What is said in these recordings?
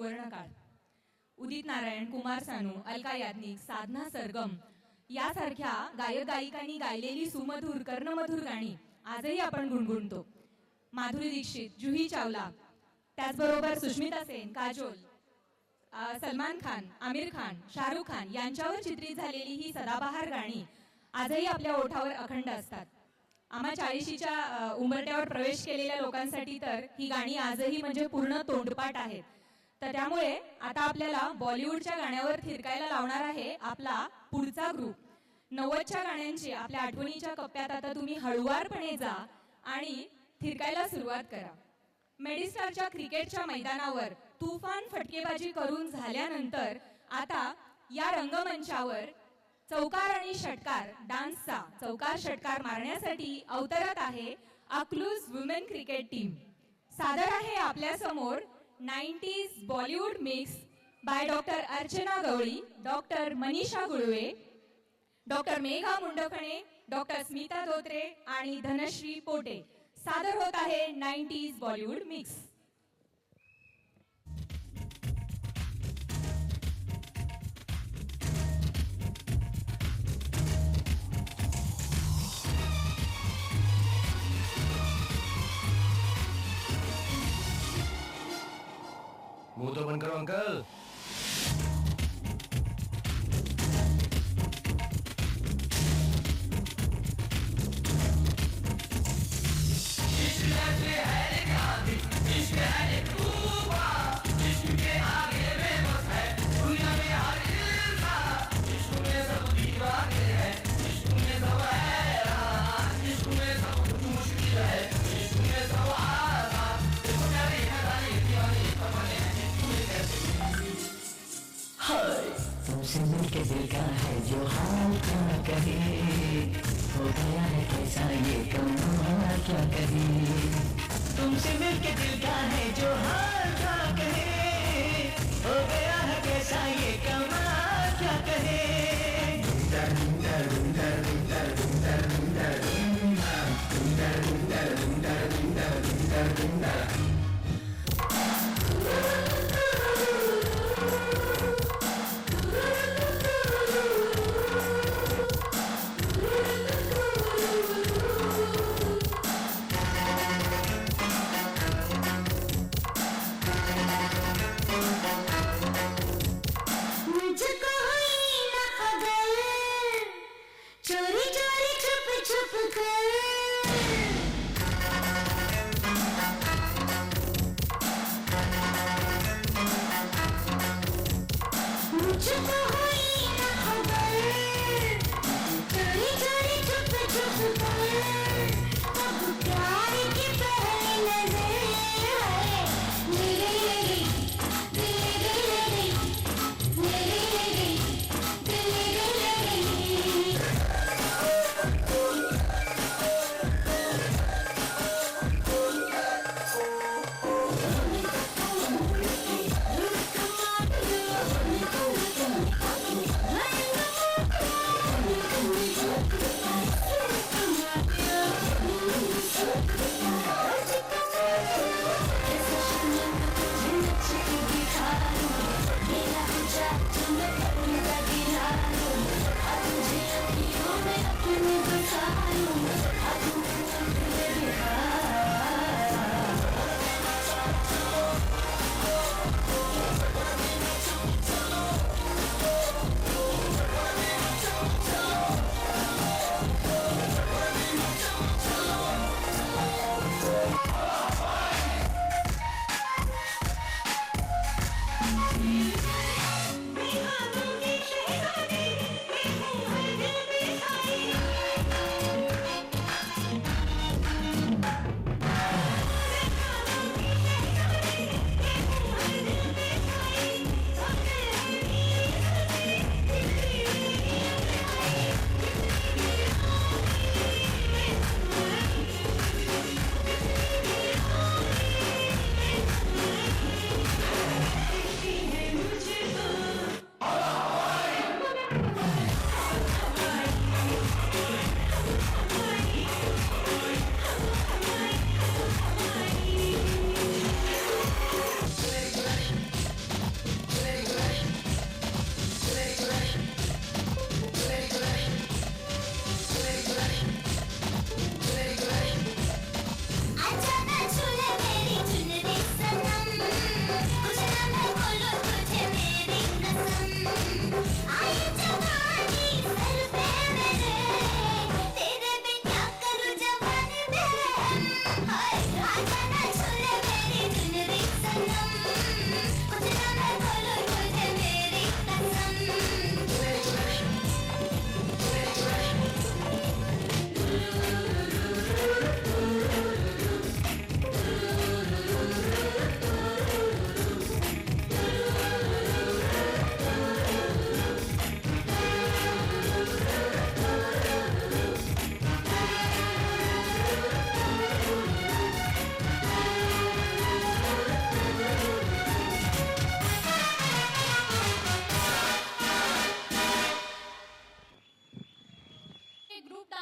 सुवर्णकाळ. उदित नारायण, कुमार सानू, अलका याज्ञिक, साधना सरगम यासारख्या गायक गायिकांनी गायलेली सुमधुर कर्णमधुर गाणी आजही आपण गुणगुणतो. माधुरी दीक्षित, जुही चावला, त्याचबरोबर सुष्मिता सेन, काजोल, सलमान खान, आमिर खान, शाहरुख खान यांच्यावर चित्रित झालेली ही सदाबहार गाणी आजही आपल्या ओठावर अखंड असतात. आम्हा 40च्या उंबरट्यावर प्रवेश केलेल्या लोकांसाठी तर ही गाणी आजही म्हणजे पूर्ण तोंडपाठ आहेत. तर त्यामुळे आता आपल्याला बॉलिवूडच्या गाण्यावर थिरकायला लावणार आहे आपला पुढचा ग्रुप. 90च्या गाण्यांची आपल्या आठवणीच्या कप्प्यात आता तुम्ही हळुवारपणे जा आणि थिरकायला सुरुवात करा. मेडिस्टारच्या क्रिकेटच्या मैदानावर तुफान फटकेबाजी करून झाल्यानंतर आता या रंगमंचावर चौकार आणि षटकार डान्सचा चौकार षटकार मारण्यासाठी अवतरत आहे अकलूज वुमेन क्रिकेट टीम. सादर आहे आपल्या समोर 90s Bollywood mix by doctor Archana Gawali, doctor Manisha Gulve, doctor Megha Mundphane, doctor Smita Dhotre आणि धनश्री पोटे. सादर होत आहे 90s बॉलिवूड मिक्स. मुंह तो बंद करो अंकल. तुमसे मिलके दिल का है जो हाल था कहे, हो गया है कैसा ये कमाल क्या कहे. तुमसे मिलके दिल का है जो हाल था कहे, हो गया है कैसा ये कमाल क्या कहे.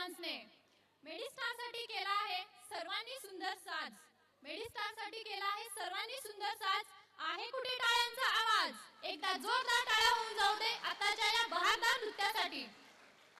डान्सने. मेडिस्टारसाठी केला आहे सर्वांनी सुंदर साज. मेडिस्टारसाठी केला आहे सर्वांनी सुंदर साज. आहे कुठे टाळ्यांचा आवाज? एकदा जोरदार टाळ्या होऊन जाऊ दे आताच्या या बहारदार नृत्यासाठी.